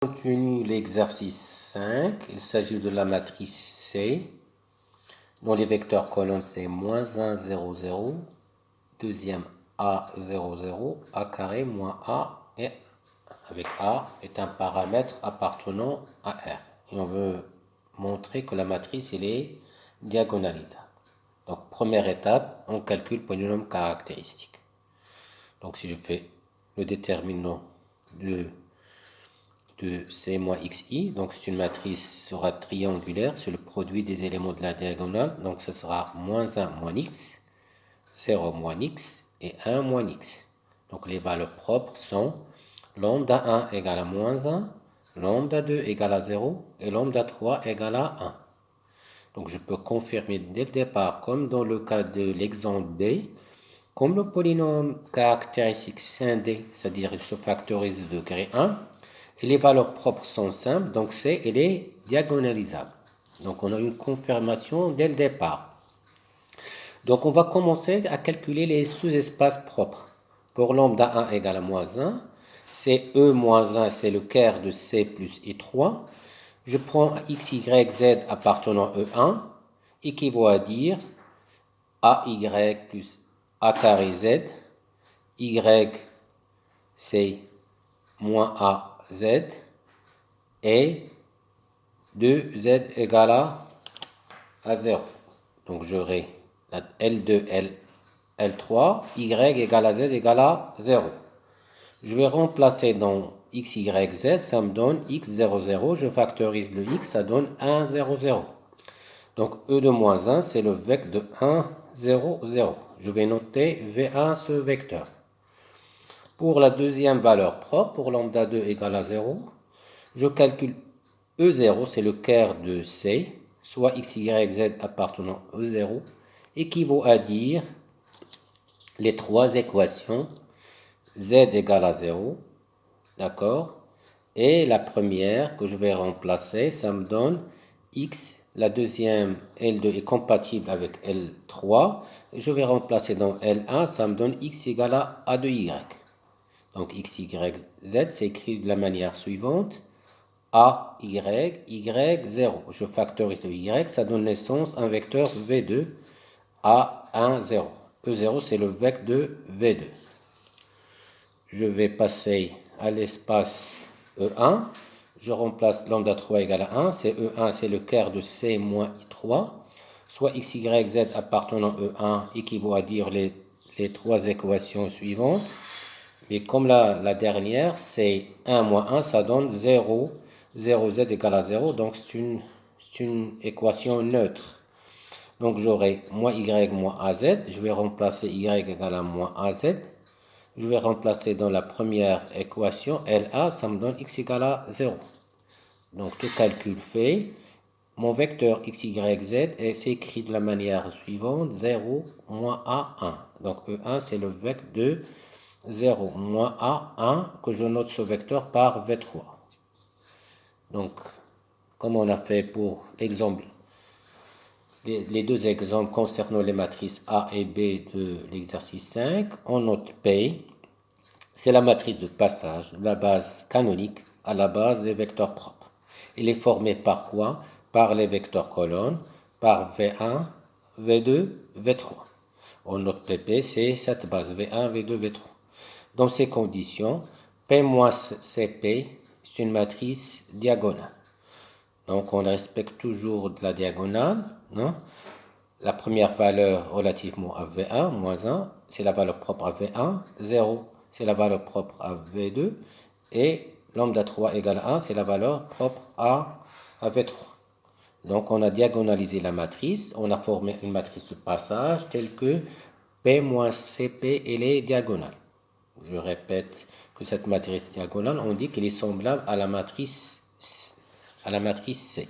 Continue l'exercice 5. Il s'agit de la matrice C, dont les vecteurs colonnes c'est -1, 0, 0, deuxième A, 0, 0, A carré moins A, et avec A est un paramètre appartenant à R. Et on veut montrer que la matrice elle est diagonalisable. Donc première étape, on calcule polynôme caractéristique. Donc si je fais le déterminant de C moins xi, donc c'est une matrice sera triangulaire sur le produit des éléments de la diagonale, donc ce sera -1 moins x, 0 moins x et 1 moins x. Donc les valeurs propres sont lambda 1 égale à -1, lambda 2 égale à 0 et lambda 3 égale à 1. Donc je peux confirmer dès le départ, comme dans le cas de l'exemple B, comme le polynôme caractéristique scindé, c'est-à-dire il se factorise de degré 1, et les valeurs propres sont simples, donc C, elle est diagonalisable. Donc on a une confirmation dès le départ. Donc on va commencer à calculer les sous-espaces propres. Pour lambda 1 égale à -1, c'est E moins 1, c'est le quart de C plus I3. Je prends x, y, z appartenant à E1, équivaut à dire AY plus A carré Z, Y c'est moins AZ, et 2z égale à 0. Donc j'aurai L2, L3, y égale à z égale à 0. Je vais remplacer dans x, y, z, ça me donne x, 0, 0. Je factorise le x, ça donne 1, 0, 0. Donc E de moins 1, c'est le vecteur de 1, 0, 0. Je vais noter V1 ce vecteur. Pour la deuxième valeur propre, pour lambda 2 égale à 0, je calcule E0, c'est le quart de C, soit x, y, z appartenant à E0, équivaut à dire les trois équations z égale à 0, d'accord? Et la première que je vais remplacer, ça me donne x, la deuxième L2 est compatible avec L3, et je vais remplacer dans L1, ça me donne x égale à A de y. Donc x, y, z, c'est écrit de la manière suivante. A, Y, Y, 0. Je factorise le Y, ça donne naissance à un vecteur V2, A1, 0. E0, c'est le vecteur de V2. Je vais passer à l'espace E1. Je remplace lambda 3 égale à 1. C'est E1, c'est le quart de C moins I3. Soit x, y, z appartenant à E1 équivaut à dire les trois équations suivantes. Et comme la dernière, c'est 1 moins 1, ça donne 0. 0z égale à 0, donc c'est une équation neutre. Donc j'aurai moins y moins az, je vais remplacer y égale à moins az. Je vais remplacer dans la première équation LA, ça me donne x égale à 0. Donc tout calcul fait, mon vecteur x, y, z s'écrit de la manière suivante, 0 moins A1. Donc E1 c'est le vecteur de 0 moins A1 que je note ce vecteur par V3. Donc, comme on a fait pour l'exemple, les deux exemples concernant les matrices A et B de l'exercice 5, on note P, c'est la matrice de passage de la base canonique à la base des vecteurs propres. Il est formé par quoi? Par les vecteurs colonnes, par V1, V2, V3. On note PP, c'est cette base V1, V2, V3. Dans ces conditions, P moins CP, c'est une matrice diagonale. Donc on respecte toujours de la diagonale. Non? La première valeur relativement à V1, moins 1, c'est la valeur propre à V1. 0, c'est la valeur propre à V2. Et lambda 3 égale à 1, c'est la valeur propre à V3. Donc on a diagonalisé la matrice. On a formé une matrice de passage telle que P moins CP, elle est diagonale. Je répète que cette matrice diagonale, on dit qu'elle est semblable à la matrice C.